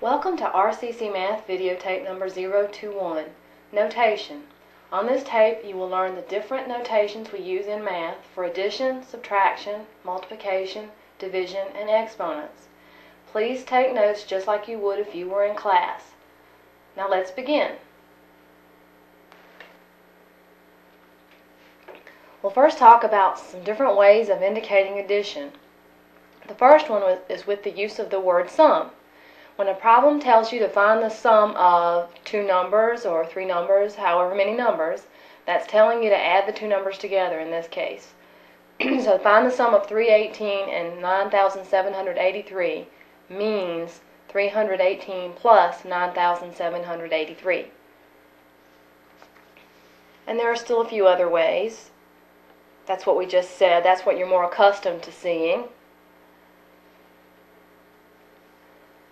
Welcome to RCC Math videotape number 021, Notation. On this tape you will learn the different notations we use in math for addition, subtraction, multiplication, division, and exponents. Please take notes just like you would if you were in class. Now let's begin. We'll first talk about some different ways of indicating addition. The first one is with the use of the word sum. When a problem tells you to find the sum of two numbers or three numbers, however many numbers, that's telling you to add the two numbers together in this case. So find the sum of 318 and 9,783 means 318 plus 9,783. And there are still a few other ways. That's what we just said. That's what you're more accustomed to seeing.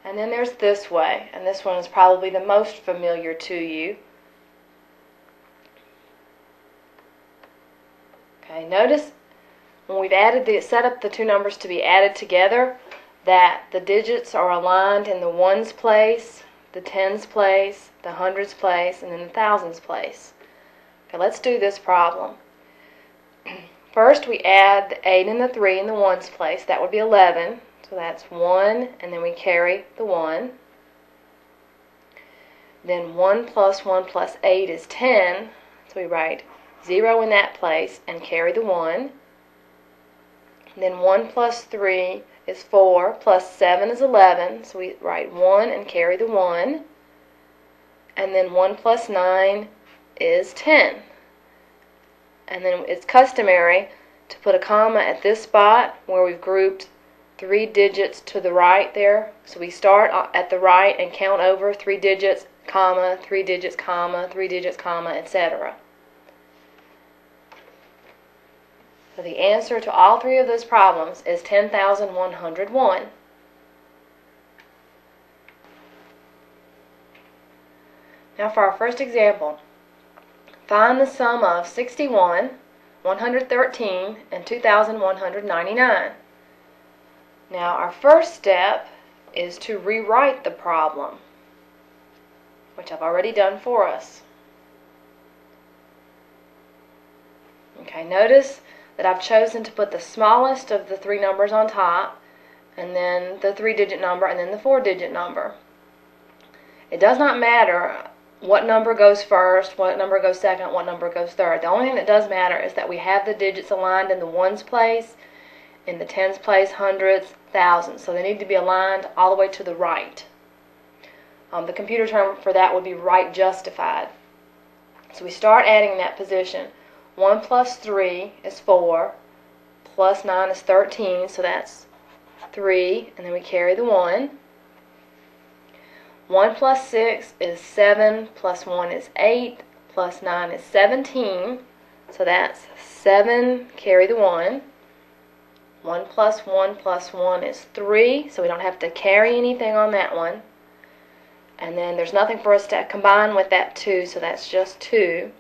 And then there's this way, and this one is probably the most familiar to you. Okay, notice when we've set up the two numbers to be added together, that the digits are aligned in the ones place, the tens place, the hundreds place, and then the thousands place. Okay, let's do this problem. First we add the 8 and the 3 in the ones place. That would be 11. So that's 1, and then we carry the 1. Then 1 plus 1 plus 8 is 10. So we write 0 in that place and carry the 1. Then 1 plus 3 is 4, plus 7 is 11. So we write 1 and carry the 1. And then 1 plus 9 is 10. And then it's customary to put a comma at this spot where we've grouped 3 digits to the right there. So we start at the right and count over 3 digits, comma, 3 digits, comma, 3 digits, comma, etc. So the answer to all three of those problems is 10,101. Now for our first example, find the sum of 61, 113, and 2,199. Now our first step is to rewrite the problem, which I've already done for us. Okay, notice that I've chosen to put the smallest of the three numbers on top, and then the 3-digit number, and then the 4-digit number. It does not matter what number goes first, what number goes second, what number goes third. The only thing that does matter is that we have the digits aligned in the ones place, in the tens place, hundreds, thousands. So they need to be aligned all the way to the right. The computer term for that would be right justified. So we start adding in that position. 1 plus 3 is 4, plus 9 is 13, so that's 3, and then we carry the 1. 1 plus 6 is 7, plus 1 is 8, plus 9 is 17, so that's 7, carry the 1. 1 plus 1 plus 1 is 3, so we don't have to carry anything on that one. And then there's nothing for us to combine with that 2, so that's just 2.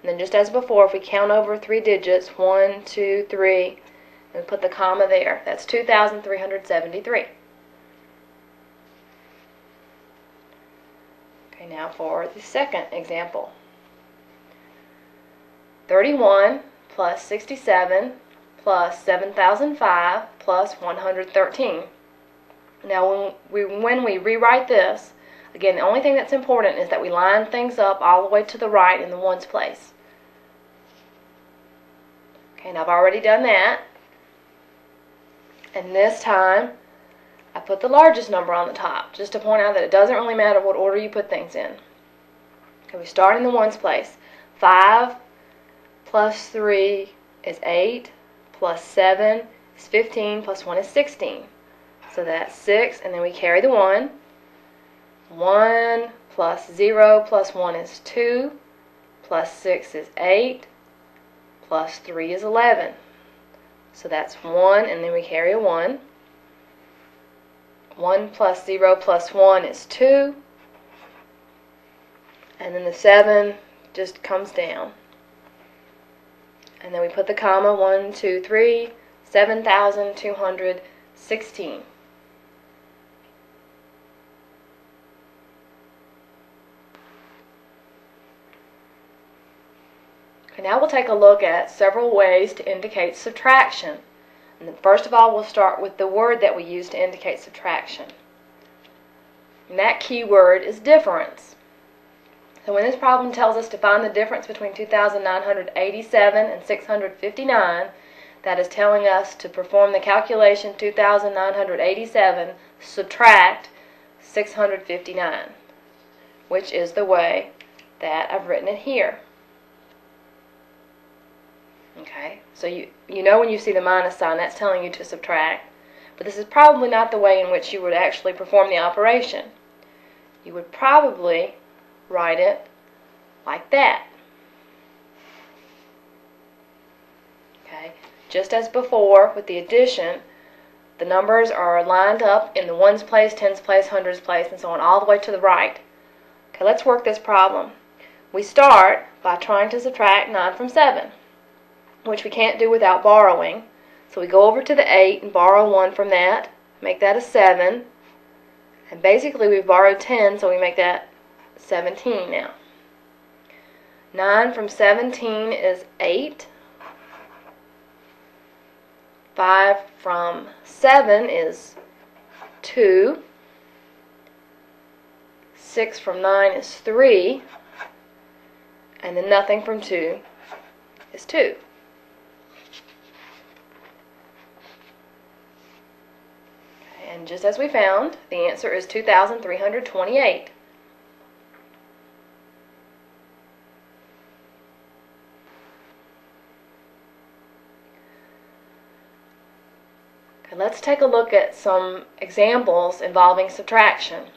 And then just as before, if we count over 3 digits, 1, 2, 3, and put the comma there, that's 2,373. Okay, now for the second example. 31 plus 67 plus 7,005 plus 113. Now when we rewrite this, again, the only thing that's important is that we line things up all the way to the right in the ones place. Okay, now I've already done that. And this time, I put the largest number on the top, just to point out that it doesn't really matter what order you put things in. Okay, we start in the ones place. 5 plus 3 is 8. Plus 7 is 15, plus 1 is 16. So that's 6, and then we carry the 1. 1 plus 0 plus 1 is 2, plus 6 is 8, plus 3 is 11. So that's 1, and then we carry a 1. 1 plus 0 plus 1 is 2, and then the 7 just comes down. And then we put the comma, 1, 2, 3, 7,216. Okay, now we'll take a look at several ways to indicate subtraction. And first of all, we'll start with the word that we use to indicate subtraction. And that key word is difference. So when this problem tells us to find the difference between 2,987 and 659, that is telling us to perform the calculation 2,987 subtract 659, which is the way that I've written it here. Okay, so you know when you see the minus sign, that's telling you to subtract. But this is probably not the way in which you would actually perform the operation. You would probably write it like that. Okay, just as before with the addition, the numbers are lined up in the ones place, tens place, hundreds place, and so on, all the way to the right. Okay, let's work this problem. We start by trying to subtract 9 from 7, which we can't do without borrowing. So we go over to the 8 and borrow 1 from that, make that a 7, and basically we've borrowed 10, so we make that 17 now. 9 from 17 is 8. 5 from 7 is 2. 6 from 9 is 3. And then nothing from 2 is 2. And just as we found, the answer is 2,328. Okay, let's take a look at some examples involving subtraction.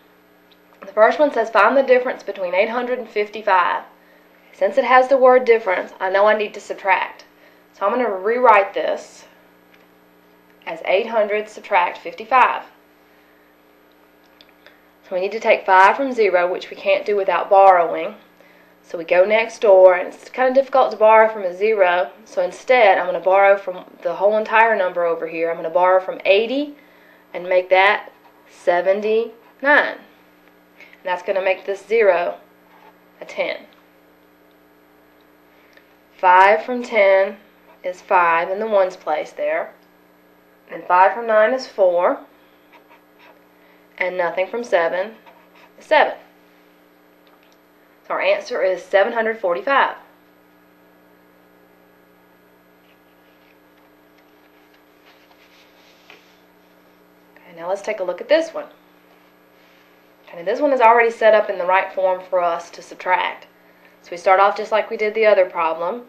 The first one says find the difference between 855. Since it has the word difference, I know I need to subtract. So I'm going to rewrite this as 800 subtract 55. So we need to take 5 from 0, which we can't do without borrowing. So we go next door, and it's kind of difficult to borrow from a 0, so instead I'm going to borrow from the whole entire number over here. I'm going to borrow from 80 and make that 79. And that's going to make this 0 a 10. 5 from 10 is 5 in the ones place there. And 5 from 9 is 4. And nothing from 7 is 7. So our answer is 745. Okay, now let's take a look at this one. Okay, this one is already set up in the right form for us to subtract. So we start off just like we did the other problem.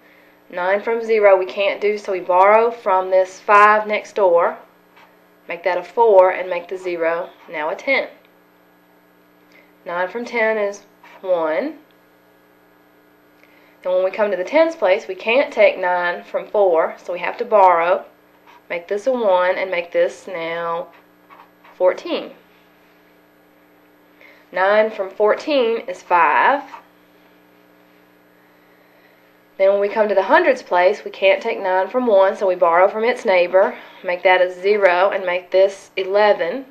9 from 0 we can't do, so we borrow from this 5 next door, make that a 4, and make the 0 now a 10. 9 from 10 is 1. And when we come to the tens place, we can't take 9 from 4, so we have to borrow, make this a 1, and make this now 14. 9 from 14 is 5. Then when we come to the hundreds place, we can't take 9 from 1, so we borrow from its neighbor, make that a 0, and make this 11.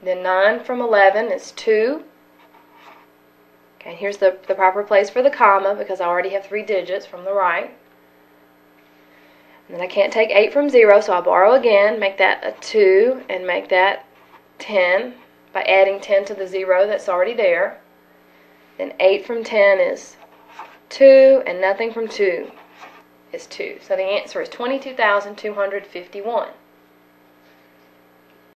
Then 9 from 11 is 2. Okay, here's the proper place for the comma because I already have 3 digits from the right. And then I can't take 8 from 0, so I borrow again, make that a 2, and make that 10 by adding 10 to the 0 that's already there. Then 8 from 10 is 2, and nothing from 2 is 2. So the answer is 22,251.